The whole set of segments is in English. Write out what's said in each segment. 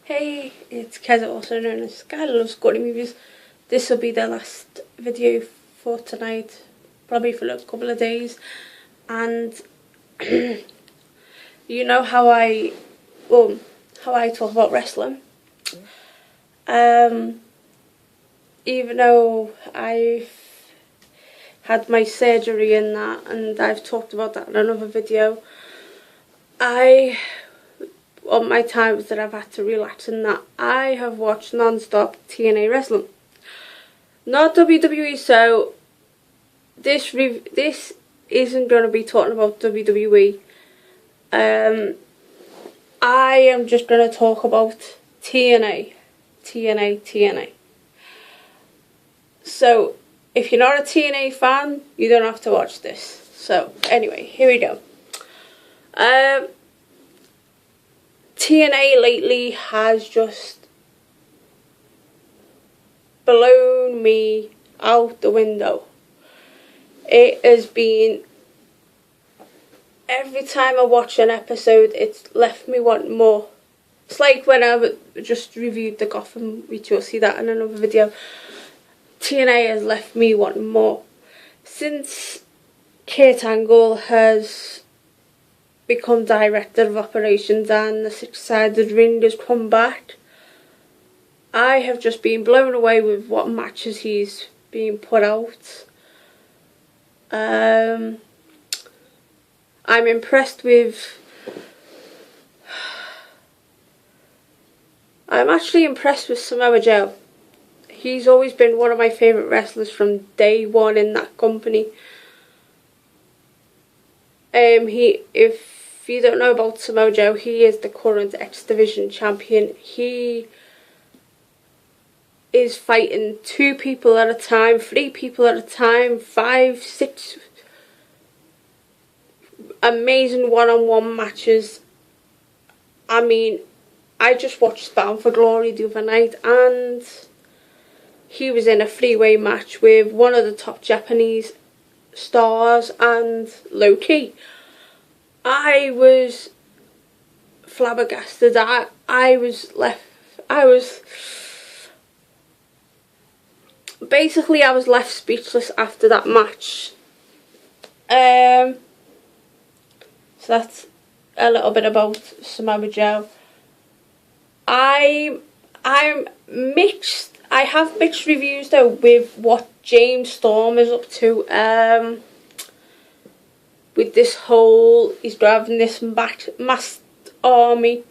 Hey, it's Keza, also known as Sky Loves Scotty Movies. This will be the last video for tonight, probably for a couple of days. And you know how I talk about wrestling. Even though I've had my surgery in that, and I've talked about that in another video, on my times that I've had to relax in that, I have watched non-stop TNA wrestling. Not WWE, so this isn't going to be talking about WWE. I am just going to talk about TNA. So, if you're not a TNA fan, you don't have to watch this. So, anyway, here we go. TNA lately has just blown me out the window. It has been, every time I watch an episode, it's left me wanting more. It's like when I just reviewed the Gotham, which you'll see that in another video. TNA has left me wanting more. Since Kurt Angle has become director of operations and the six-sided ring has come back, I have just been blown away with what matches he's been put out. I'm impressed with... I'm actually impressed with Samoa Joe. He's always been one of my favourite wrestlers from day one in that company. If you don't know about Samoa Joe, he is the current X Division champion. He is fighting 2 people at a time, 3 people at a time, 5, 6 amazing one-on-one matches. I mean, I just watched Bound for Glory the other night, and he was in a 3-way match with one of the top Japanese stars and Low-Ki. I was flabbergasted. I was left speechless after that match. So that's a little bit about Samoa Joe. I'm mixed. I have mixed reviews though with what James Storm is up to. With this whole, he's driving this masked army,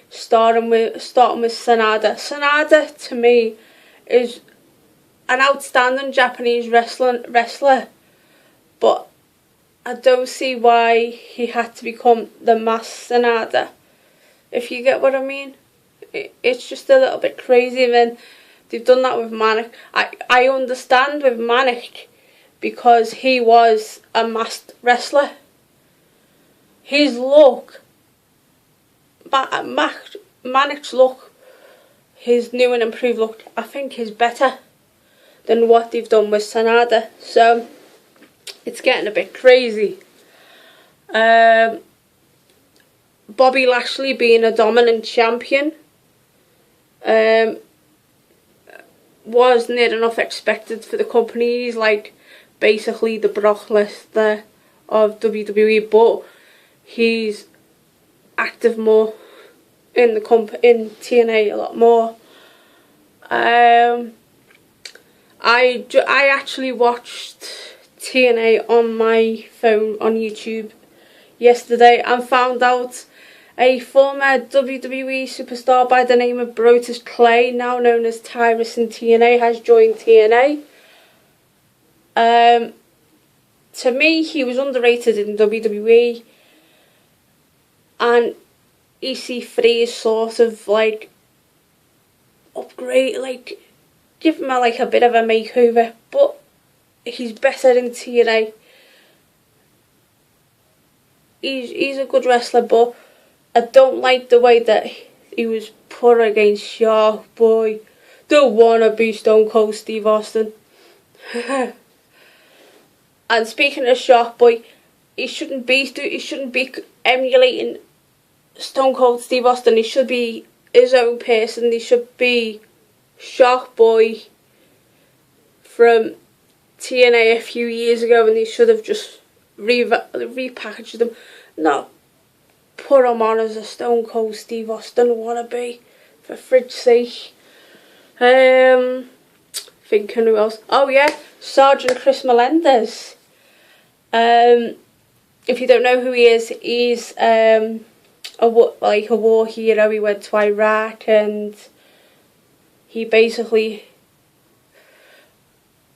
starting with Sanada. Sanada to me is an outstanding Japanese wrestler, but I don't see why he had to become the masked Sanada. If you get what I mean, it's just a little bit crazy. And then they've done that with Manic. I understand with Manic, because he was a masked wrestler. His look, Manic's look, his new and improved look, I think is better than what they've done with Sanada. So, it's getting a bit crazy. Bobby Lashley being a dominant champion was near enough expected for the company. He's like basically the Brock Lesnar of WWE, but he's active more in the in TNA a lot more. I actually watched TNA on my phone on YouTube yesterday and found out a former WWE superstar by the name of Brodus Clay, now known as Tyrus in TNA, has joined TNA. To me, he was underrated in WWE, and EC3 is sort of like upgrade, like give him a bit of a makeover, but he's better in TNA. He's a good wrestler, but I don't like the way that he was put against Shark Boy, the wannabe Stone Cold Steve Austin. And speaking of Shark Boy, he shouldn't be emulating Stone Cold Steve Austin. He should be his own person. He should be Shark Boy from TNA a few years ago, and he should have just repackaged them, not put him on as a Stone Cold Steve Austin wannabe, for fridge sake. Thinking who else? Oh yeah, Sergeant Chris Melendez. If you don't know who he is, he's a war hero. He went to Iraq and he basically,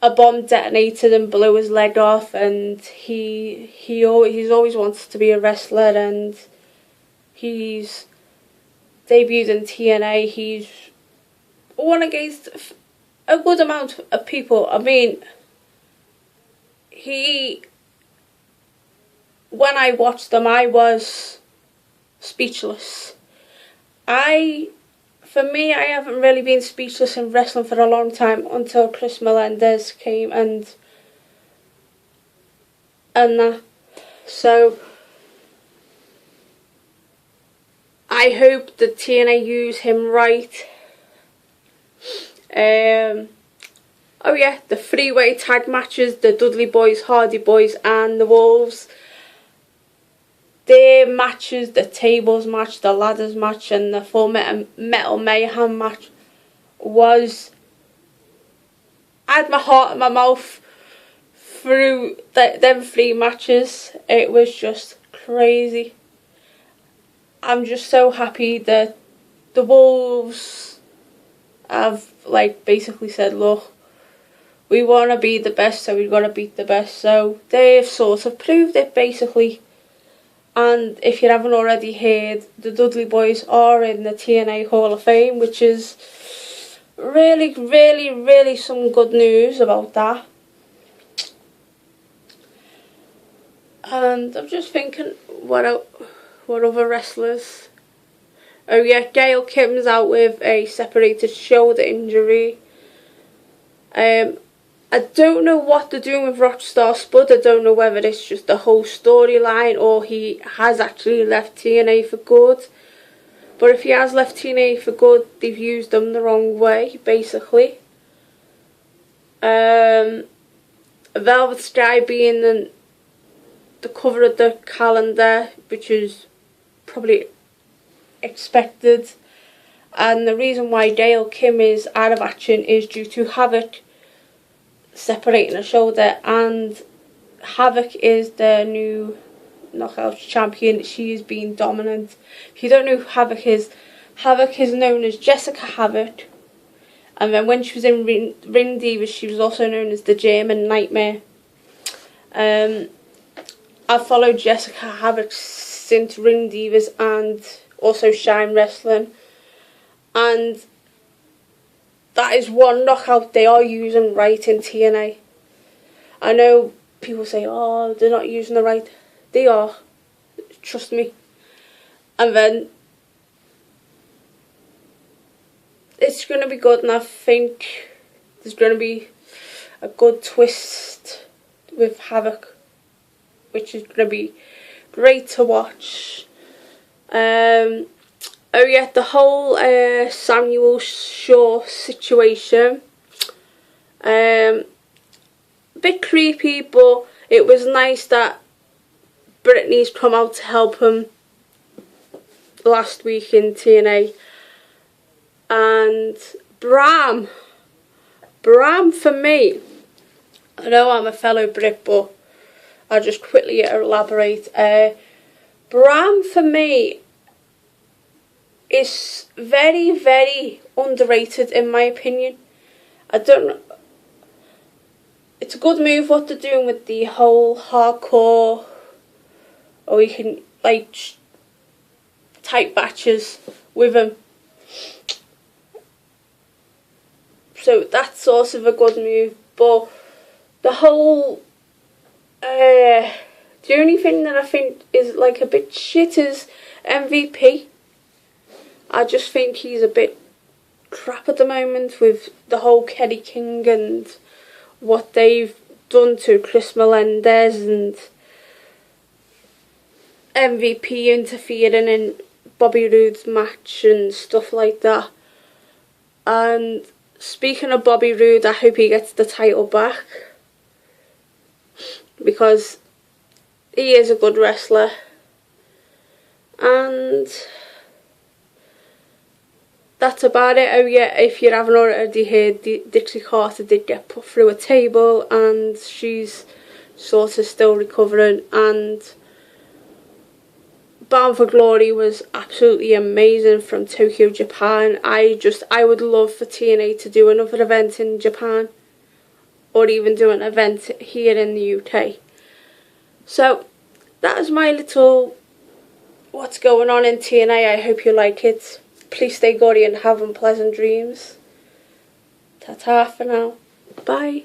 a bomb detonated and blew his leg off, and he's always wanted to be a wrestler, and he's debuted in TNA. He's won against a good amount of people. I mean, when I watched them, I was speechless. For me, I haven't really been speechless in wrestling for a long time until Chris Melendez came and that. So I hope the TNA use him right. Oh yeah, the three-way tag matches, the Dudley Boys, Hardy Boys and the Wolves. Their matches, the tables match, the ladders match and the Full Metal Mayhem match I had my heart in my mouth through them 3 matches. It was just crazy. I'm just so happy that the Wolves have basically said, look, we want to be the best, so we've got to beat the best. So they've sort of proved it basically. And if you haven't already heard, the Dudley Boys are in the TNA Hall of Fame, which is really, really, really some good news about that. And I'm just thinking, what other wrestlers? Oh yeah, Gail Kim's out with a separated shoulder injury. I don't know what they're doing with Rockstar Spud. I don't know whether it's just the whole storyline or he has actually left TNA for good. But if he has left TNA for good, they've used him the wrong way, basically. Velvet Sky being the cover of the calendar, which is probably expected. And the reason why Gail Kim is out of action is due to Havoc separating her shoulder, and Havoc is the new Knockouts champion. She is being dominant. If you don't know who Havoc is known as Jessica Havoc, and then when she was in Ring Divas, she was also known as the German Nightmare. I've followed Jessica Havoc since Ring Divas and also Shine Wrestling, and that is one knockout they are using right in TNA. I know people say, oh, they're not using the right. They are. Trust me. And then it's going to be good, and I think there's going to be a good twist with Havoc, which is going to be great to watch. Oh yeah, the whole Samuel Shaw situation, a bit creepy, but it was nice that Brittany's come out to help him last week in TNA. And Bram for me, I know I'm a fellow Brit, but I'll just quickly elaborate. Bram for me is very, very underrated in my opinion. I don't know. It's a good move what they're doing with the whole hardcore, or you can type matches with him. So that's sort of a good move. But the whole the only thing that I think is a bit shit is MVP. I just think he's a bit crap at the moment with the whole Kenny King and what they've done to Chris Melendez, and MVP interfering in Bobby Roode's match and stuff like that. And speaking of Bobby Roode, I hope he gets the title back, because he is a good wrestler. And that's about it. Oh yeah, if you haven't already heard, Dixie Carter did get put through a table and she's sort of still recovering. And Bound for Glory was absolutely amazing from Tokyo, Japan. I would love for TNA to do another event in Japan, or even do an event here in the UK. So that is my little what's going on in TNA. I hope you like it. Please stay gaudy and have pleasant dreams. Ta-ta for now. Bye.